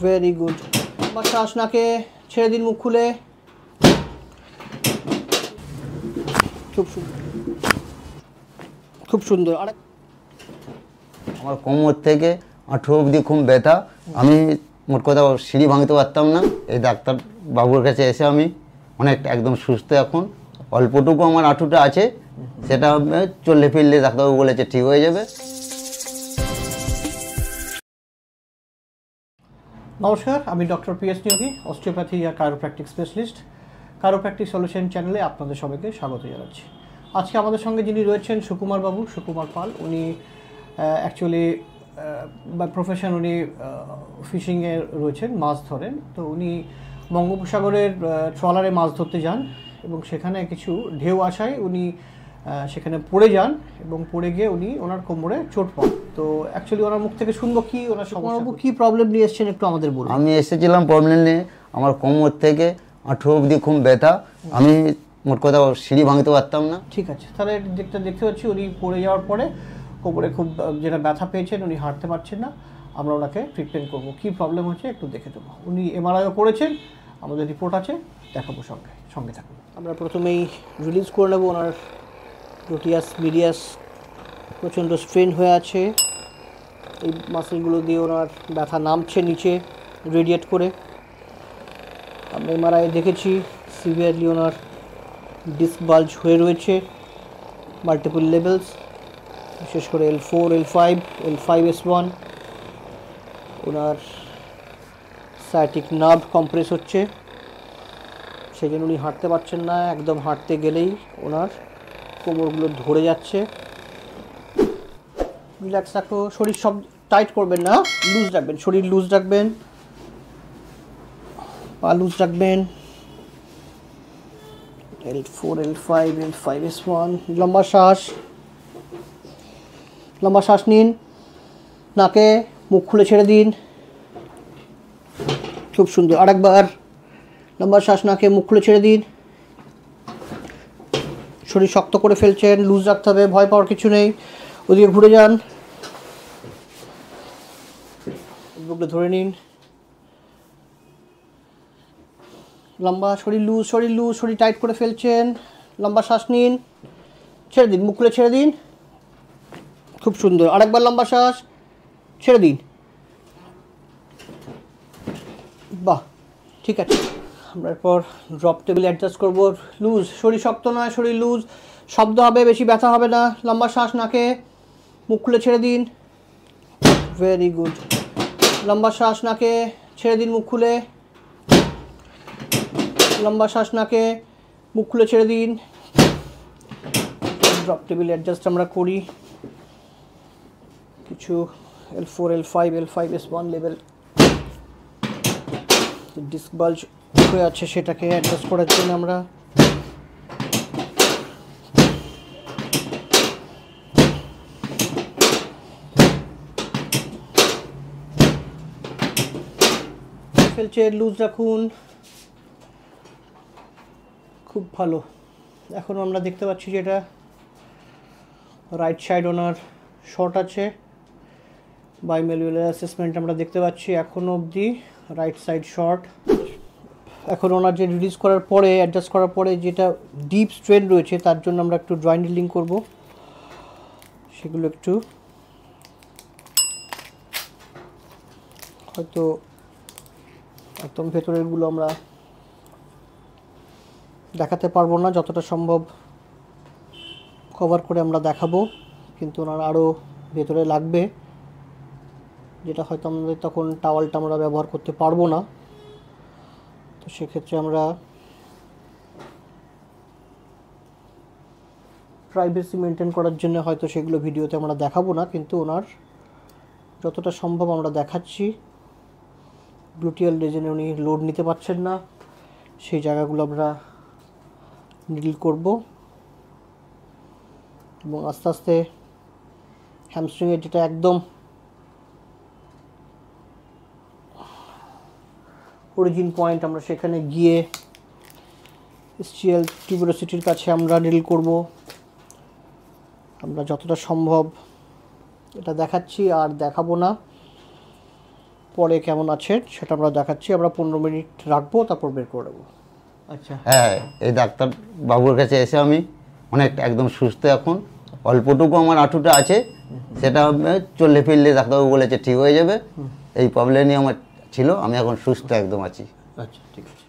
Very good. আমার শ্বাস নাকে ছেড়ে দিন, মুখ খুলে। খুব সুন্দর, খুব সুন্দর। আরেক, আমার কোমর থেকে হাঁটু অবধি খুব ব্যথা, আমি মোট কথা সিঁড়ি ভাঙতে পারতাম না। এই ডাক্তার বাবুর কাছে এসে আমি অনেকটা একদম সুস্থ। এখন অল্পটুকু আমার হাঁটুটা আছে, সেটা চললে ফিরলে ডাক্তারবাবু বলেছে ঠিক হয়ে যাবে। নমস্কার, আমি ডক্টর পিএস নিয়োগী, অস্টিওপ্যাথি আর কায়োপ্র্যাকটিক স্পেশালিস্ট। কায়োপ্র্যাকটিক সলিউশন চ্যানেলে আপনাদের সবাইকে স্বাগত জানাচ্ছি। আজকে আমাদের সঙ্গে যিনি রয়েছেন সুকুমার বাবু, সুকুমার পাল। উনি অ্যাকচুয়ালি বা প্রফেশন উনি ফিশিংয়ে রয়েছেন, মাছ ধরেন। তো উনি বঙ্গোপসাগরের ট্রলারে মাছ ধরতে যান এবং সেখানে কিছু ঢেউ আসায় উনি সেখানে পড়ে যান এবং পড়ে গিয়ে উনি ওনার কোমরে চোট পান। তো অ্যাকচুয়ালি ওনার মুখ থেকে শুনবো কি ওনার সমস্যা, কি প্রবলেম নিয়ে এসেছেন একটু আমাদের বলুন। আমি এসেছিলাম প্রবলেম নিয়ে, আমার কোমর থেকে হাঁটু অবধি খুব ব্যথা, আমি মোট কথা সিঁড়ি ভাঙতে পারতাম না। ঠিক আছে, তাহলে দেখতে পাচ্ছি উনি পড়ে যাওয়ার পরে কোমরে খুব যেটা ব্যথা পেয়েছেন, উনি হাঁটতে পারছেন না। আমরা ওনাকে ট্রিটমেন্ট করবো। কী প্রবলেম হচ্ছে একটু দেখে দেবো। উনি এমআরআইও করেছেন, আমাদের রিপোর্ট আছে, দেখাবো। সঙ্গে থাকুন। আমরা প্রথমেই রিলিজ করে নেবো ওনার গ্লুটিয়াস মিডিয়াস, প্রচণ্ড স্ট্রেন হয়ে আছে। এই মাসেলগুলো দিয়ে ওনার ব্যথা নামছে নিচে রেডিয়েট করে। আমরা এমআরআই দেখেছি সিভিয়ারলি ওনার ডিস্ক বাল্জ হয়ে রয়েছে, মাল্টিপল লেভেলস, বিশেষ করে L4, L5, L5S1। ওনার সায়াটিক নার্ভ কম্প্রেস হচ্ছে, সেই জন্য উনি হাঁটতে পারছেন না। একদম হাঁটতে গেলেই ওনার কোমরগুলো ধরে যাচ্ছে। রিল্যাক্স রাখো, শরীর সব টাইট করবেন না, লুজ রাখবেন, শরীর লুজ রাখবেন, পা লুজ রাখবেন। L4, L5, L5S1। লম্বা শ্বাস নিন, নাকে মুখ খুলে ছেড়ে দিন। খুব সুন্দর। আরেকবার লম্বা শ্বাস, নাকে মুখ খুলে ছেড়ে দিন। শরীর শক্ত করে ফেলছেন, লুজ রাখতে হবে, ভয় পাওয়ার কিছু নেই। ওদিকে ঘুরে যান, বুকটা ধরে নিন। লম্বা, শরীর লুজ, শরীর টাইট করে ফেলছেন। লম্বা শ্বাস নিন, ছেড়ে দিন, মুখ খুলে ছেড়ে দিন। খুব সুন্দর। আরেকবার লম্বা শ্বাস, ছেড়ে দিন। বাহ, ঠিক আছে। আমরা এরপর ড্রপ টেবিল অ্যাডজাস্ট করবো। লুজ, শরীর শক্ত নয়, শরীর লুজ, শব্দ হবে, বেশি ব্যথা হবে না। লম্বা শ্বাস, নাকে মুখ খুলে ছেড়ে দিন। Very good. লম্বা শ্বাস, নাকে ছেড়ে দিন, মুখ খুলে। লম্বা শ্বাস, নাকে মুখ খুলে ছেড়ে দিন। ড্রপ টেবিল অ্যাডজাস্ট আমরা করি। কিছু L4, L5, L5S1 level disk বাল্জ হয়ে আছে, সেটাকে অ্যাডজাস্ট করার জন্য আমরা ফেলছে। লুজ রাখুন, খুব ভালো। এখন আমরা দেখতে পাচ্ছি যে এটা রাইট সাইড ওনার শর্ট আছে। বাইমেলুলার অ্যাসেসমেন্ট আমরা দেখতে পাচ্ছি এখনও অবধি রাইট সাইড শর্ট। এখন ওনার যে রিলিজ করার পরে, অ্যাডজাস্ট করার পরে যেটা ডিপ স্ট্রেন রয়েছে, তার জন্য আমরা একটু জয়েন্ট হিলিং করব। সেগুলো একটু হয়তো একদম ভেতরেরগুলো আমরা দেখাতে পারবো না, যতটা সম্ভব কভার করে আমরা দেখাবো, কিন্তু ওনার আরও ভেতরে লাগবে, যেটা হয়তো আমাদের তখন টাওয়ালটা আমরা ব্যবহার করতে পারবো না। তো সেক্ষেত্রে আমরা প্রাইভেসি মেনটেন করার জন্য হয়তো সেগুলো ভিডিওতে আমরা দেখাবো না, কিন্তু ওনার যতটা সম্ভব আমরা দেখাচ্ছি। গ্লুটিয়াল রিজনে উনি লোড নিতে পারছেন না, সেই জায়গাগুলো আমরা নিডল করব এবং আস্তে আস্তে হ্যামস্ট্রিংয়ের যেটা একদম অরিজিন পয়েন্ট, আমরা সেখানে গিয়ে স্টিয়াল টিউবারোসিটির কাছে আমরা নিডল করব। আমরা যতটা সম্ভব এটা দেখাচ্ছি, আর দেখাবো না। পরে কেমন আছেন সেটা আমরা দেখাচ্ছি। আমরা 15 মিনিট রাখবো, তারপর বের করে দেবো। আচ্ছা, হ্যাঁ, এই ডাক্তার বাবুর কাছে এসে আমি অনেকটা একদম সুস্থ এখন। অল্পটুকু আমার হাঁটুটা আছে, সেটা চললে ফিরলে ডাক্তারবাবু বলেছে ঠিক হয়ে যাবে। এই প্রবলেমই আমার ছিল, আমি এখন সুস্থ একদম আছি। আচ্ছা, ঠিক আছে।